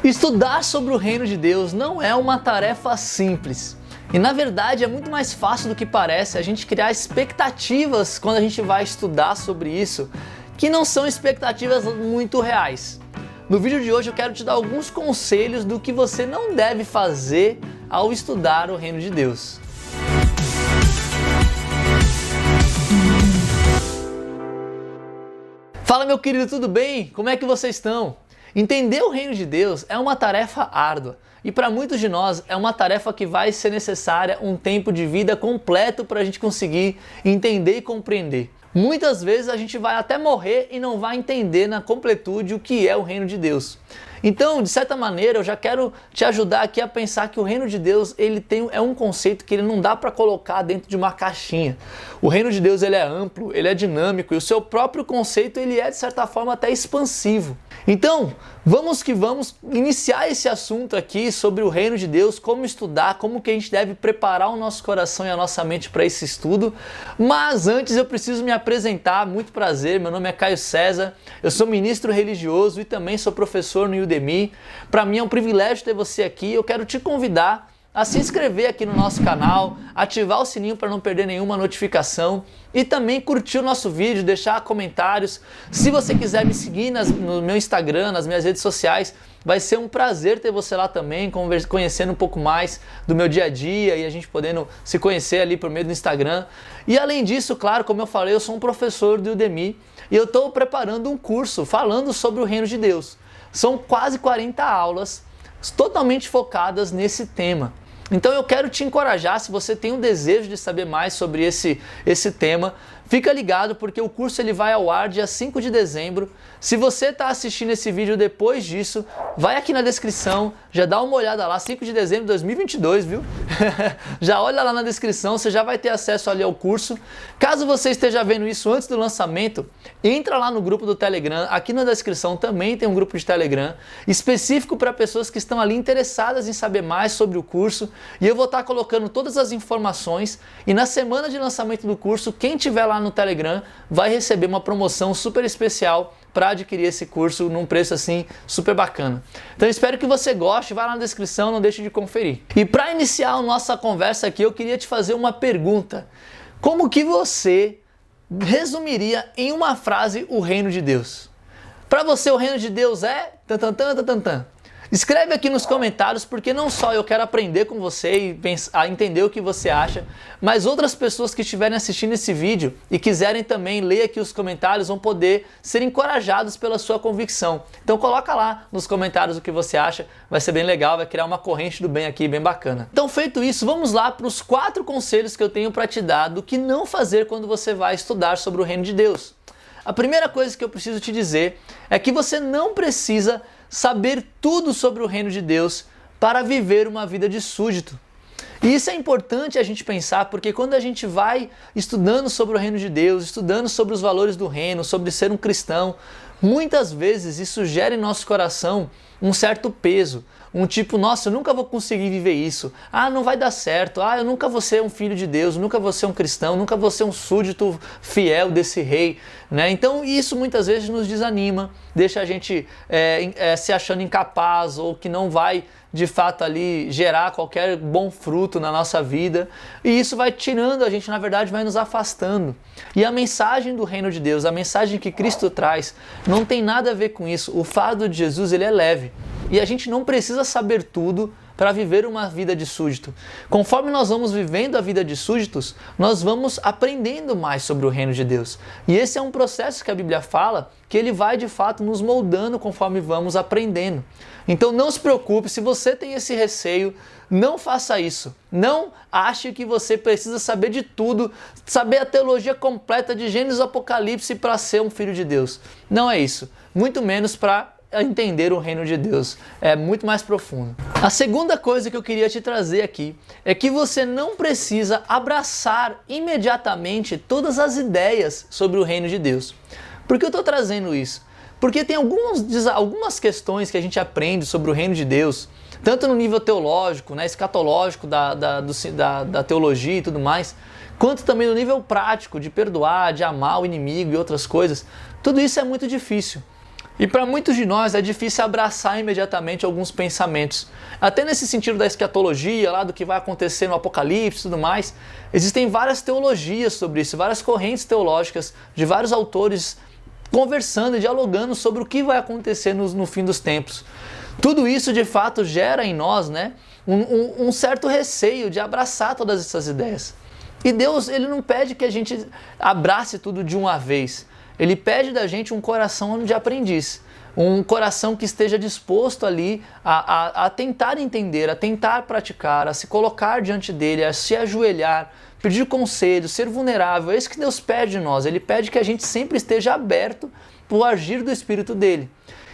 Estudar sobre o reino de Deus não é uma tarefa simples. E na verdade é muito mais fácil do que parece a gente criar expectativas quando a gente vai estudar sobre isso, que não são expectativas muito reais. No vídeo de hoje eu quero te dar alguns conselhos do que você não deve fazer ao estudar o reino de Deus. Fala meu querido, tudo bem? Como é que vocês estão? Entender o reino de Deus é uma tarefa árdua e para muitos de nós é uma tarefa que vai ser necessária um tempo de vida completo para a gente conseguir entender e compreender. Muitas vezes a gente vai até morrer e não vai entender na completude o que é o reino de Deus. Então, de certa maneira, eu já quero te ajudar aqui a pensar que o reino de Deus é um conceito que ele não dá para colocar dentro de uma caixinha. O reino de Deus ele é amplo, ele é dinâmico e o seu próprio conceito ele é de certa forma até expansivo. Então, vamos iniciar esse assunto aqui sobre o reino de Deus, como estudar, como que a gente deve preparar o nosso coração e a nossa mente para esse estudo. Mas antes eu preciso me apresentar, muito prazer, meu nome é Caio César, eu sou ministro religioso e também sou professor no Udemy. Para mim é um privilégio ter você aqui, eu quero te convidar a se inscrever aqui no nosso canal, ativar o sininho para não perder nenhuma notificação e também curtir o nosso vídeo, deixar comentários. Se você quiser me seguir no meu Instagram, nas minhas redes sociais, vai ser um prazer ter você lá também, conhecendo um pouco mais do meu dia a dia e a gente podendo se conhecer ali por meio do Instagram. E além disso, claro, como eu falei, eu sou um professor do Udemy e eu estou preparando um curso falando sobre o reino de Deus. São quase 40 aulas totalmente focadas nesse tema. Então eu quero te encorajar, se você tem um desejo de saber mais sobre esse tema, fica ligado porque o curso ele vai ao ar dia 5 de dezembro. Se você está assistindo esse vídeo depois disso, vai aqui na descrição, já dá uma olhada lá, 5 de dezembro de 2022, viu? Já olha lá na descrição, você já vai ter acesso ali ao curso. Caso você esteja vendo isso antes do lançamento, entra lá no grupo do Telegram, aqui na descrição também tem um grupo de Telegram, específico para pessoas que estão ali interessadas em saber mais sobre o curso, e eu vou estar colocando todas as informações, e na semana de lançamento do curso, quem tiver lá no Telegram vai receber uma promoção super especial para adquirir esse curso num preço assim super bacana. Então eu espero que você goste, vai lá na descrição, não deixe de conferir. E para iniciar a nossa conversa aqui, eu queria te fazer uma pergunta. Como que você resumiria em uma frase o reino de Deus? Para você o reino de Deus é tan. Escreve aqui nos comentários, porque não só eu quero aprender com você e entender o que você acha, mas outras pessoas que estiverem assistindo esse vídeo e quiserem também ler aqui os comentários vão poder ser encorajados pela sua convicção. Então coloca lá nos comentários o que você acha, vai ser bem legal, vai criar uma corrente do bem aqui, bem bacana. Então feito isso, vamos lá para os 4 conselhos que eu tenho para te dar do que não fazer quando você vai estudar sobre o reino de Deus. A primeira coisa que eu preciso te dizer é que você não precisa saber tudo sobre o reino de Deus para viver uma vida de súdito. E isso é importante a gente pensar, porque quando a gente vai estudando sobre o reino de Deus, estudando sobre os valores do reino, sobre ser um cristão, muitas vezes isso gera em nosso coração um certo peso, um tipo, nossa, eu nunca vou conseguir viver isso, não vai dar certo, eu nunca vou ser um filho de Deus, nunca vou ser um cristão, nunca vou ser um súdito fiel desse rei, né? Então isso muitas vezes nos desanima, deixa a gente se achando incapaz ou que não vai de fato ali gerar qualquer bom fruto na nossa vida, e isso vai tirando a gente, na verdade vai nos afastando. E a mensagem do reino de Deus, a mensagem que Cristo traz, não tem nada a ver com isso. O fardo de Jesus ele é leve, e a gente não precisa saber tudo para viver uma vida de súdito. Conforme nós vamos vivendo a vida de súditos, nós vamos aprendendo mais sobre o reino de Deus. E esse é um processo que a Bíblia fala que ele vai de fato nos moldando conforme vamos aprendendo. Então não se preocupe, se você tem esse receio, não faça isso. Não ache que você precisa saber de tudo, saber a teologia completa de Gênesis e Apocalipse para ser um filho de Deus. Não é isso. Muito menos para entender o reino de Deus, é muito mais profundo. A segunda coisa que eu queria te trazer aqui é que você não precisa abraçar imediatamente todas as ideias sobre o reino de Deus. Por que eu estou trazendo isso? Porque tem algumas questões que a gente aprende sobre o reino de Deus, tanto no nível teológico, né, escatológico da teologia e tudo mais, quanto também no nível prático de perdoar, de amar o inimigo e outras coisas. Tudo isso é muito difícil. E para muitos de nós é difícil abraçar imediatamente alguns pensamentos. Até nesse sentido da escatologia, lá do que vai acontecer no Apocalipse e tudo mais, existem várias teologias sobre isso, várias correntes teológicas de vários autores conversando e dialogando sobre o que vai acontecer no fim dos tempos. Tudo isso de fato gera em nós, né, um certo receio de abraçar todas essas ideias. E Deus, ele não pede que a gente abrace tudo de uma vez. Ele pede da gente um coração de aprendiz, um coração que esteja disposto ali a tentar entender, a tentar praticar, a se colocar diante dele, a se ajoelhar, pedir conselho, ser vulnerável. É isso que Deus pede de nós. Ele pede que a gente sempre esteja aberto para o agir do Espírito dele.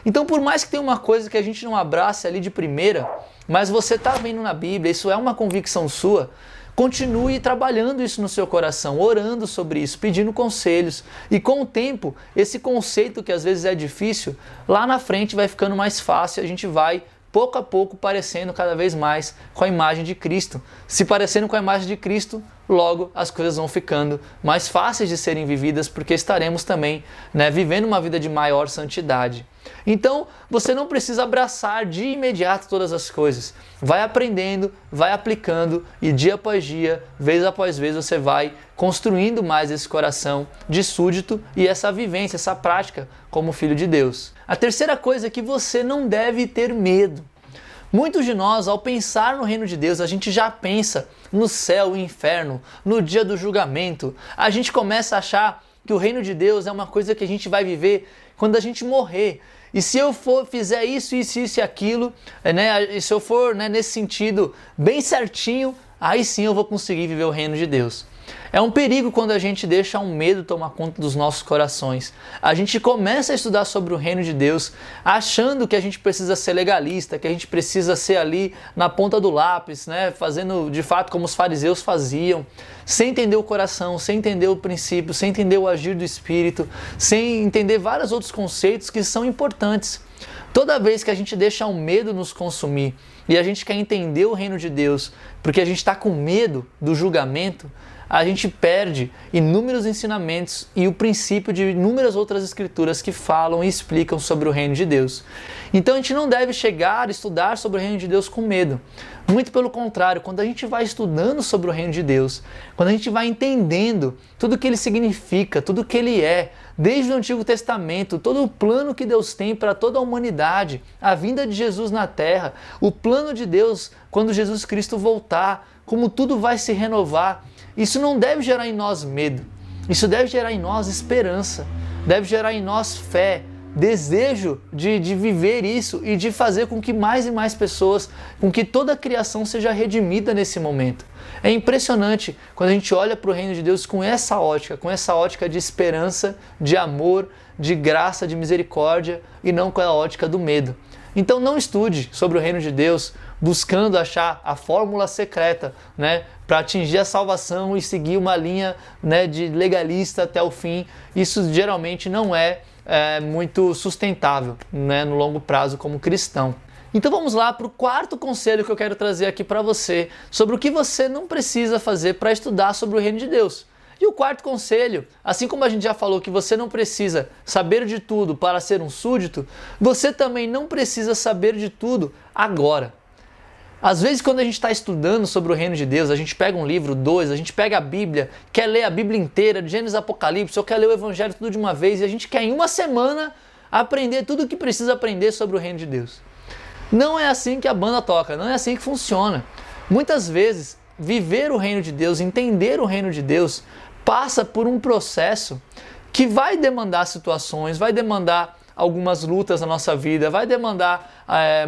Então, por mais que tenha uma coisa que a gente não abrace ali de primeira, mas você está vendo na Bíblia, isso é uma convicção sua, continue trabalhando isso no seu coração, orando sobre isso, pedindo conselhos. E com o tempo, esse conceito que às vezes é difícil, lá na frente vai ficando mais fácil, a gente vai pouco a pouco parecendo cada vez mais com a imagem de Cristo. Se parecendo com a imagem de Cristo, logo as coisas vão ficando mais fáceis de serem vividas, porque estaremos também, né, vivendo uma vida de maior santidade. Então, você não precisa abraçar de imediato todas as coisas. Vai aprendendo, vai aplicando e dia após dia, vez após vez, você vai construindo mais esse coração de súdito e essa vivência, essa prática como filho de Deus. A terceira coisa é que você não deve ter medo. Muitos de nós, ao pensar no reino de Deus, a gente já pensa no céu e inferno, no dia do julgamento. A gente começa a achar que o reino de Deus é uma coisa que a gente vai viver quando a gente morrer. E se eu fizer isso e aquilo, né, e se eu for, né, nesse sentido bem certinho, aí sim eu vou conseguir viver o reino de Deus. É um perigo quando a gente deixa um medo tomar conta dos nossos corações. A gente começa a estudar sobre o reino de Deus achando que a gente precisa ser legalista, que a gente precisa ser ali na ponta do lápis, né, fazendo de fato como os fariseus faziam, sem entender o coração, sem entender o princípio, sem entender o agir do Espírito, sem entender vários outros conceitos que são importantes. Toda vez que a gente deixa o medo nos consumir e a gente quer entender o reino de Deus porque a gente está com medo do julgamento, a gente perde inúmeros ensinamentos e o princípio de inúmeras outras escrituras que falam e explicam sobre o reino de Deus. Então a gente não deve chegar a estudar sobre o reino de Deus com medo. Muito pelo contrário, quando a gente vai estudando sobre o reino de Deus, quando a gente vai entendendo tudo o que ele significa, tudo o que ele é, desde o Antigo Testamento, todo o plano que Deus tem para toda a humanidade, a vinda de Jesus na Terra, o plano de Deus quando Jesus Cristo voltar, como tudo vai se renovar, isso não deve gerar em nós medo, isso deve gerar em nós esperança, deve gerar em nós fé, desejo de viver isso e de fazer com que mais e mais pessoas, com que toda a criação seja redimida nesse momento. É impressionante quando a gente olha para o reino de Deus com essa ótica de esperança, de amor, de graça, de misericórdia e não com a ótica do medo. Então não estude sobre o reino de Deus buscando achar a fórmula secreta, né, para atingir a salvação e seguir uma linha, né, de legalista até o fim. Isso geralmente não é muito sustentável, né, no longo prazo como cristão. Então vamos lá para o quarto conselho que eu quero trazer aqui para você sobre o que você não precisa fazer para estudar sobre o reino de Deus. E o quarto conselho, assim como a gente já falou que você não precisa saber de tudo para ser um súdito, você também não precisa saber de tudo agora. Às vezes quando a gente está estudando sobre o reino de Deus, a gente pega um livro, dois, a gente pega a Bíblia, quer ler a Bíblia inteira, de Gênesis a Apocalipse, ou quer ler o Evangelho tudo de uma vez, e a gente quer em uma semana aprender tudo o que precisa aprender sobre o reino de Deus. Não é assim que a banda toca, não é assim que funciona. Muitas vezes, viver o reino de Deus, entender o reino de Deus, passa por um processo que vai demandar situações, vai demandar algumas lutas na nossa vida, vai demandar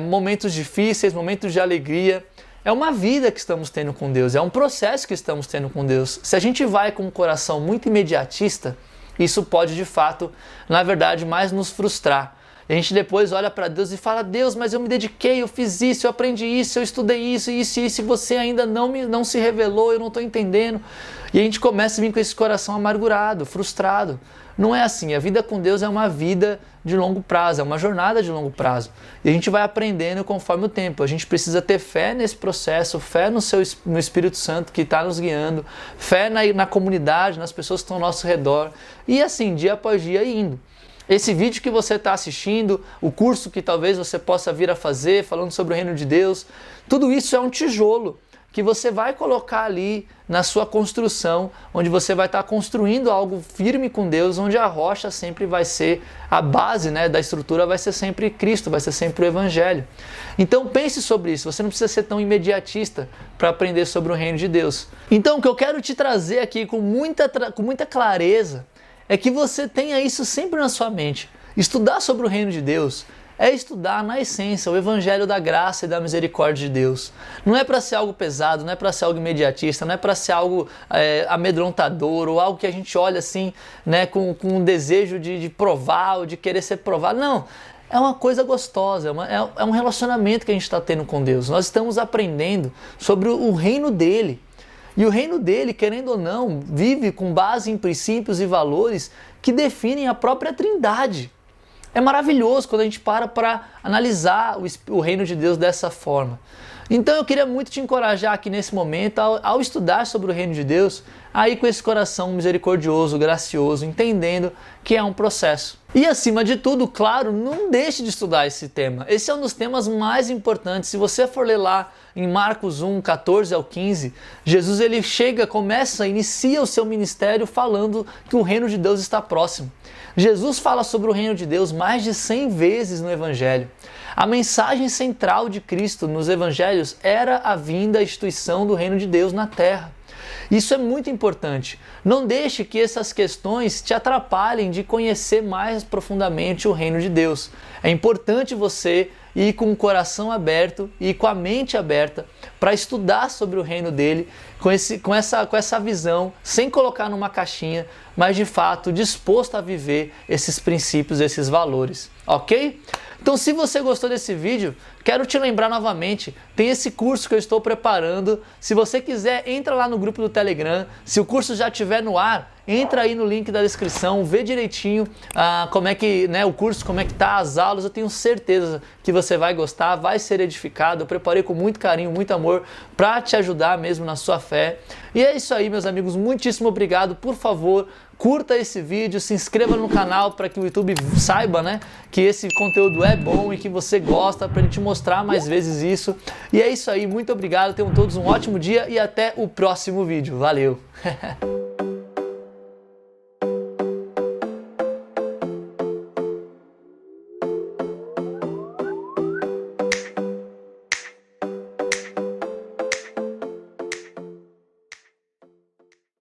momentos difíceis, momentos de alegria. É uma vida que estamos tendo com Deus, é um processo que estamos tendo com Deus. Se a gente vai com um coração muito imediatista, isso pode de fato, na verdade, mais nos frustrar. A gente depois olha para Deus e fala: Deus, mas eu me dediquei, eu fiz isso, eu aprendi isso, eu estudei isso, e você ainda não se revelou, eu não estou entendendo. E a gente começa a vir com esse coração amargurado, frustrado. Não é assim, a vida com Deus é uma vida de longo prazo, é uma jornada de longo prazo. E a gente vai aprendendo conforme o tempo. A gente precisa ter fé nesse processo, fé no Espírito Santo que está nos guiando, fé na comunidade, nas pessoas que estão ao nosso redor. E assim, dia após dia indo. Esse vídeo que você está assistindo, o curso que talvez você possa vir a fazer, falando sobre o reino de Deus, tudo isso é um tijolo que você vai colocar ali na sua construção, onde você vai estar construindo algo firme com Deus, onde a rocha sempre vai ser a base, né, da estrutura, vai ser sempre Cristo, vai ser sempre o Evangelho. Então pense sobre isso, você não precisa ser tão imediatista para aprender sobre o reino de Deus. Então o que eu quero te trazer aqui com muita clareza é que você tenha isso sempre na sua mente. Estudar sobre o reino de Deus é estudar na essência o evangelho da graça e da misericórdia de Deus. Não é para ser algo pesado, não é para ser algo imediatista, não é para ser algo amedrontador ou algo que a gente olha assim, né, com um desejo de provar ou de querer ser provado. Não, é uma coisa gostosa, é um relacionamento que a gente está tendo com Deus. Nós estamos aprendendo sobre o reino dele. E o reino dele, querendo ou não, vive com base em princípios e valores que definem a própria Trindade. É maravilhoso quando a gente para analisar o reino de Deus dessa forma. Então eu queria muito te encorajar aqui nesse momento, ao estudar sobre o reino de Deus, aí com esse coração misericordioso, gracioso, entendendo que é um processo. E acima de tudo, claro, não deixe de estudar esse tema. Esse é um dos temas mais importantes. Se você for ler lá em Marcos 1, 14 ao 15, Jesus ele inicia o seu ministério falando que o reino de Deus está próximo. Jesus fala sobre o reino de Deus mais de 100 vezes no Evangelho. A mensagem central de Cristo nos Evangelhos era a vinda, a instituição do reino de Deus na terra. Isso é muito importante. Não deixe que essas questões te atrapalhem de conhecer mais profundamente o reino de Deus. É importante você ir com o coração aberto e com a mente aberta para estudar sobre o reino dele com essa visão, sem colocar numa caixinha, mas de fato disposto a viver esses princípios, esses valores, ok? Então se você gostou desse vídeo, quero te lembrar novamente, tem esse curso que eu estou preparando. Se você quiser, entra lá no grupo do Telegram. Se o curso já estiver no ar, entra aí no link da descrição, vê direitinho como é que, né, o curso, como é que tá, as aulas. Eu tenho certeza que você vai gostar, vai ser edificado. Eu preparei com muito carinho, muito amor para te ajudar mesmo na sua fé. E é isso aí, meus amigos, muitíssimo obrigado. Por favor, curta esse vídeo, se inscreva no canal para que o YouTube saiba, né, que esse conteúdo é bom e que você gosta, para a gente mostrar mais vezes isso. E é isso aí, muito obrigado, tenham todos um ótimo dia e até o próximo vídeo. Valeu!